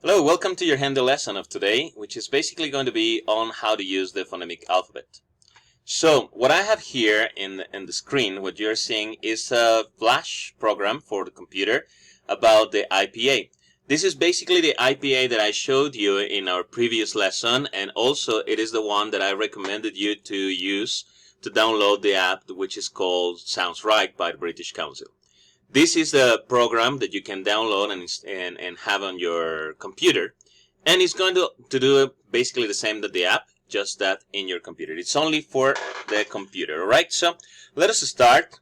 Hello, welcome to your handy lesson of today, which is basically going to be on how to use the phonemic alphabet. So, what I have here in the screen, what you're seeing is a flash program for the computer about the IPA. This is basically the IPA that I showed you in our previous lesson, and also it is the one that I recommended you to use to download the app, which is called Sounds Right by the British Council. This is the program that you can download and have on your computer, and it's going to do basically the same that the app, just that in your computer. It's only for the computer, alright? So let us start.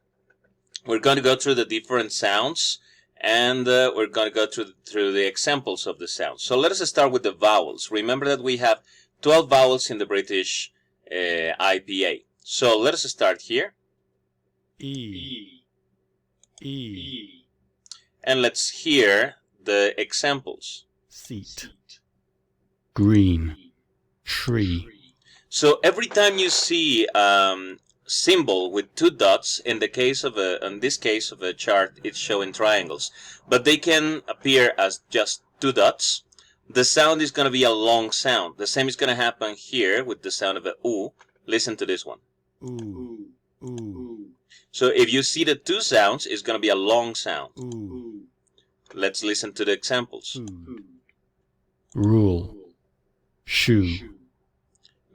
We're going to go through the different sounds, and we're going to go through the examples of the sounds. So let us start with the vowels. Remember that we have 12 vowels in the British IPA. So let us start here. E. E. And let's hear the examples. Seat. Green. Tree. So every time you see symbol with two dots, in this case of a chart, it's showing triangles, but they can appear as just two dots. The sound is going to be a long sound. The same is going to happen here with the sound of a U. Listen to this one. Ooh. Ooh. So if you see the two sounds, it's going to be a long sound. Ooh. Let's listen to the examples. Food. Rule. Shoe.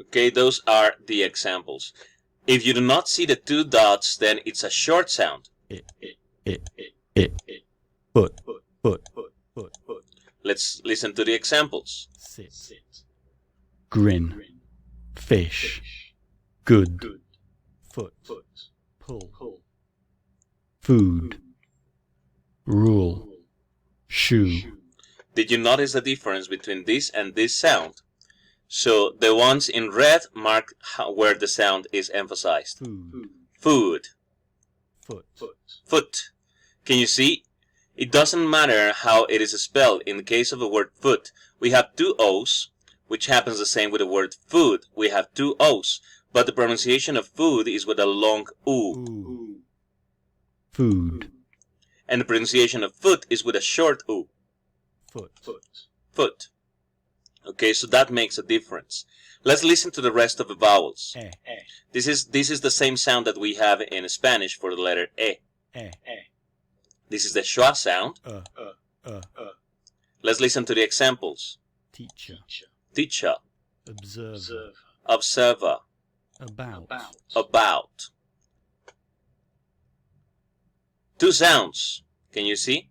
Okay, those are the examples. If you do not see the two dots, then it's a short sound. It. Foot. Let's listen to the examples. Sit. Grin. Fish. Good. Foot. Pull. Food. Rule. Shoe. Did you notice the difference between this and this sound? So the ones in red mark where the sound is emphasized. Food. Food. Foot. Foot. Can you see? It doesn't matter how it is spelled. In the case of the word foot, we have two O's, which happens the same with the word food. We have two O's, but the pronunciation of food is with a long U. Ooh. Food. And the pronunciation of foot is with a short U. Foot. Okay, so that makes a difference. Let's listen to the rest of the vowels. This is the same sound that we have in Spanish for the letter E. This is the schwa sound. Let's listen to the examples. Teacher. Observer. About. Two sounds. Can you see?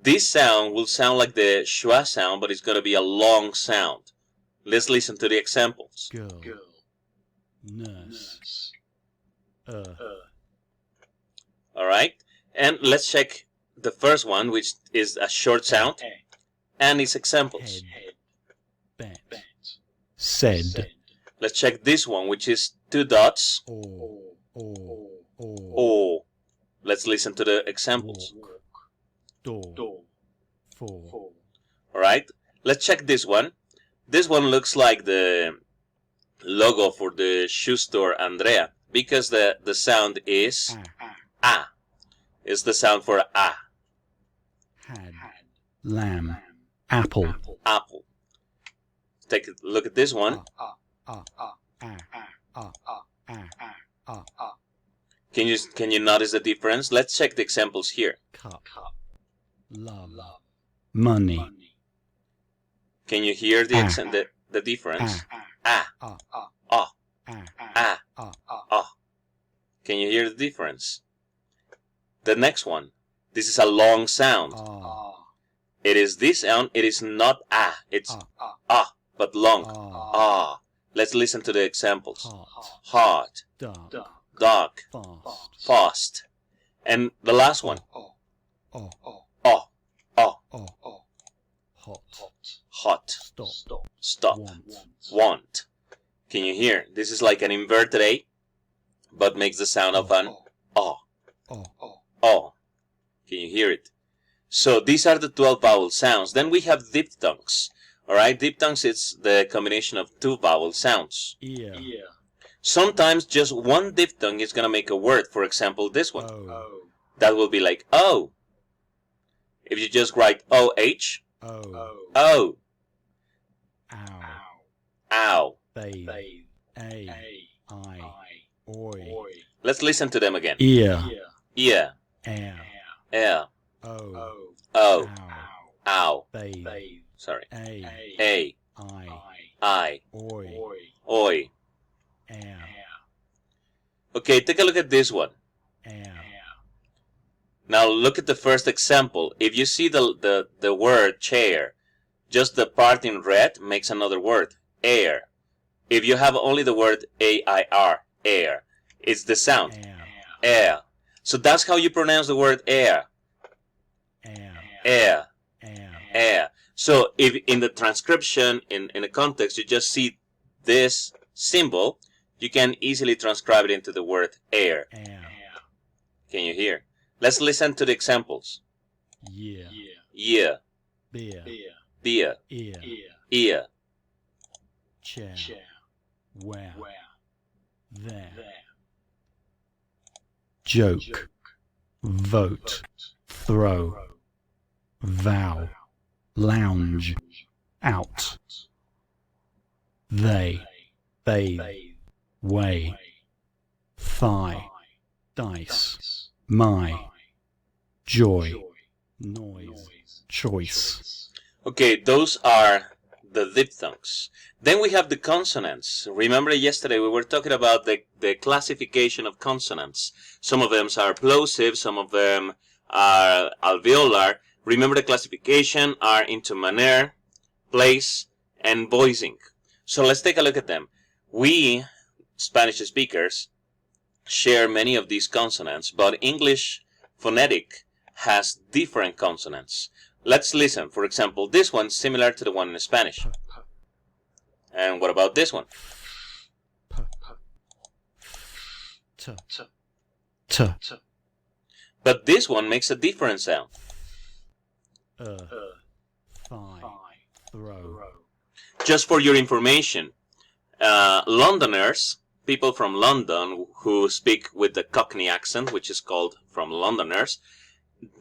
This sound will sound like the schwa sound, but it's going to be a long sound. Let's listen to the examples. Girl. Nurse. Alright? And let's check the first one, which is a short sound, and its examples. Bet. Said. Let's check this one, which is two dots. O. Let's listen to the examples. Door. Four. Alright? Let's check this one. This one looks like the logo for the shoe store Andrea, because the sound is A. It's the sound for A. Had. Lamb. Apple. Take a look at this one. Can you notice the difference? Let's check the examples here. Cup. Love. Money. Can you hear the difference? Can you hear the difference? The next one. This is a long sound. It is this sound. It is not A. It's but long. Let's listen to the examples. Hot. Dark. Fast. And the last one. Hot. Stop. Want. Can you hear? This is like an inverted A, but makes the sound of an O. Can you hear it? So these are the 12 vowel sounds. Then we have diphthongs. Alright, diphthongs is the combination of two vowel sounds. Ear. Sometimes just one diphthong is going to make a word. For example, this one. that will be like O. If you just write O-H, O. O. Ow. Ow. Bathe. A. I. Oi. Let's listen to them again. Ear. Ear. Air. Air. O. O. Ow. Ow. Bathe. Sorry. A. A. I. I. Oi. Oi. Air. Okay, take a look at this one. Air. Now look at the first example. If you see the word chair, just the part in red makes another word, air. If you have only the word A-I-R, air, it's the sound, Air. air. So that's how you pronounce the word air, Air. air, Air. air. So if in the transcription, in the context, you just see this symbol, you can easily transcribe it into the word air. Air. Can you hear? Let's listen to the examples. Year. Year, Beer. beer, Ear. ear, Chair. Where. There. Joke. Vote. Throw. Vow. Lounge. Out. They. Bathe. Way. Thigh. Dice. My. Joy. Noise. Choice. Okay, those are the diphthongs. Then we have the consonants. Remember yesterday we were talking about the classification of consonants. Some of them are plosive, some of them are alveolar. Remember the classification are into manner, place, and voicing. So let's take a look at them. We, Spanish speakers, share many of these consonants, but English phonetic has different consonants. Let's listen. For example, this one's similar to the one in Spanish. And what about this one? T. T. But this one makes a different sound. Thigh. Throw. Just for your information, Londoners, people from London who speak with the Cockney accent, which is called from Londoners,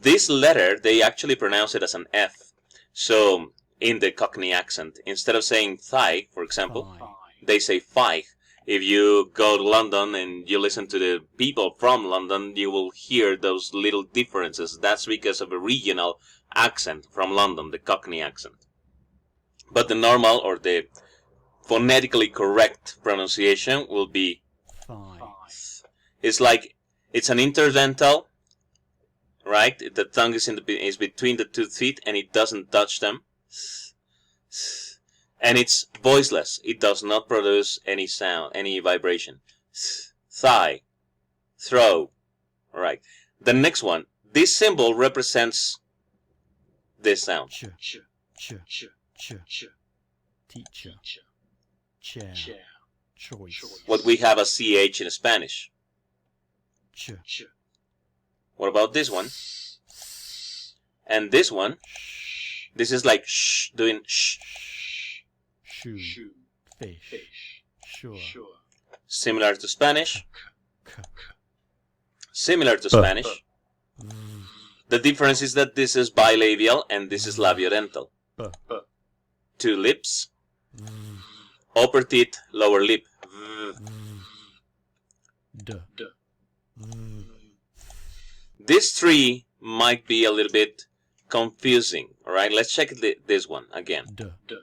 this letter, they actually pronounce it as an F. So, in the Cockney accent, instead of saying thigh, for example, they say thigh. If you go to London and you listen to the people from London, you will hear those little differences. That's because of a regional accent from London, the Cockney accent. But the normal or the phonetically correct pronunciation will be Thigh. it's like it's an interdental, right? The tongue is between the 2 teeth and it doesn't touch them. And it's voiceless. It does not produce any sound, any vibration. Thigh, throw. All right. The next one. This symbol represents this sound. Ch. Teacher. Chair. Choice. What we have as CH in Spanish. Ch. What about this one? And this one. Sh. This is like shh, doing shh. Shoe. Fish. Sure. Similar to Spanish. K. Similar to Spanish. V. The difference is that this is bilabial and this is labiodental. B. 2 lips. V. Upper teeth, lower lip. D. V. These 3 might be a little bit confusing. All right, let's check this one again. D. D.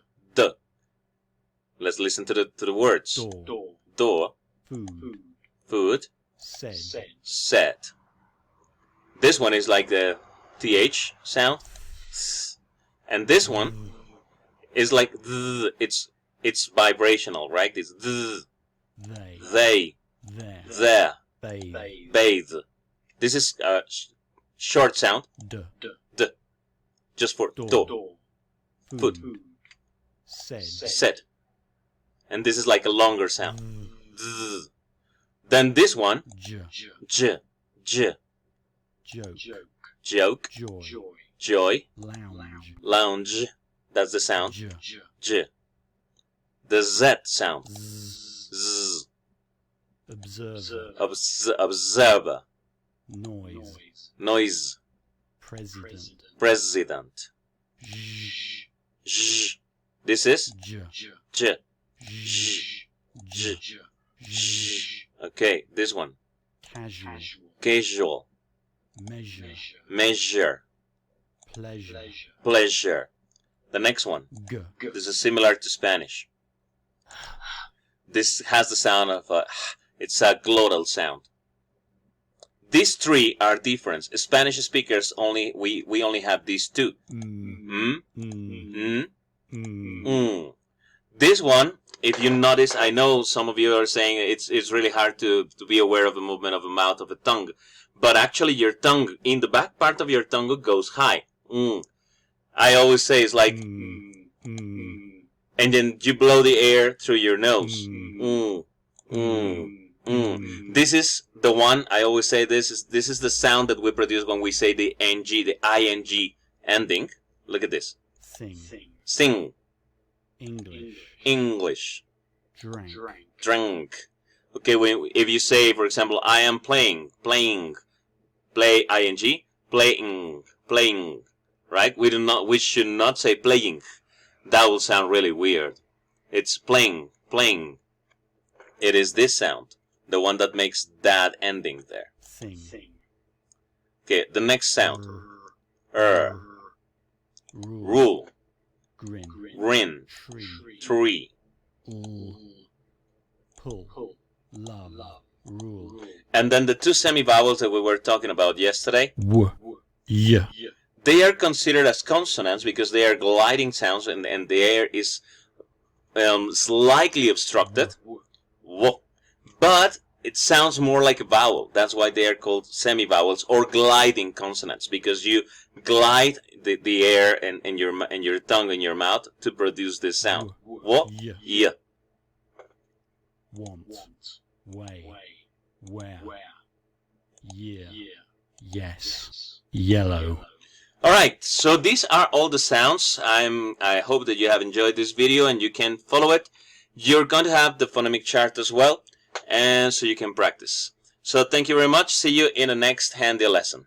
Let's listen to the words. Door. Door. Food. Food. Said. Said. This one is like the TH sound. And this one is like th. It's vibrational, right? It's th. They. There. Bathe. This is a short sound. D. D. Just for door. Food. Said. And this is like a longer sound. Z. Then this one. J. J. J. Joke. Joke. Joy. Joy. Lounge. That's the sound. J. J. The Z sound. Z. Z. Observer. Observer. Noise. noise, president, president. j, J. This is j, j, j, j, j, okay, this one, casual, casual, measure, measure, pleasure, pleasure. The next one, g, this is similar to Spanish. This has the sound of it's a glottal sound. These three are different. Spanish speakers we only have these two. This one, if you notice, I know some of you are saying it's really hard to be aware of the movement of the mouth of the tongue, but actually your tongue, in the back part of your tongue, goes high. I always say it's like, and then you blow the air through your nose. This is the one, I always say this is the sound that we produce when we say the ng, the ing ending. Look at this. sing, Sing, English, English, drank, drink. Okay, if you say, for example, I am playing, play ing, playing, right? We should not say playing. That will sound really weird. It's playing. It is this sound, the one that makes that ending there. sing, Okay, the next sound. rule, Rule, grin, grin, tree, tree. pull, love, rule, And then the two semivowels that we were talking about yesterday, w, y, they are considered as consonants because they are gliding sounds and the air is slightly obstructed. W. But it sounds more like a vowel. That's why they are called semivowels or gliding consonants, because you glide the air in your tongue in your mouth to produce this sound. W. Y. want, way, where, year, yes, yellow. Alright, so these are all the sounds. I hope that you have enjoyed this video and you can follow it. You're going to have the phonemic chart as well, and so you can practice. So thank you very much. See you in the next handy lesson.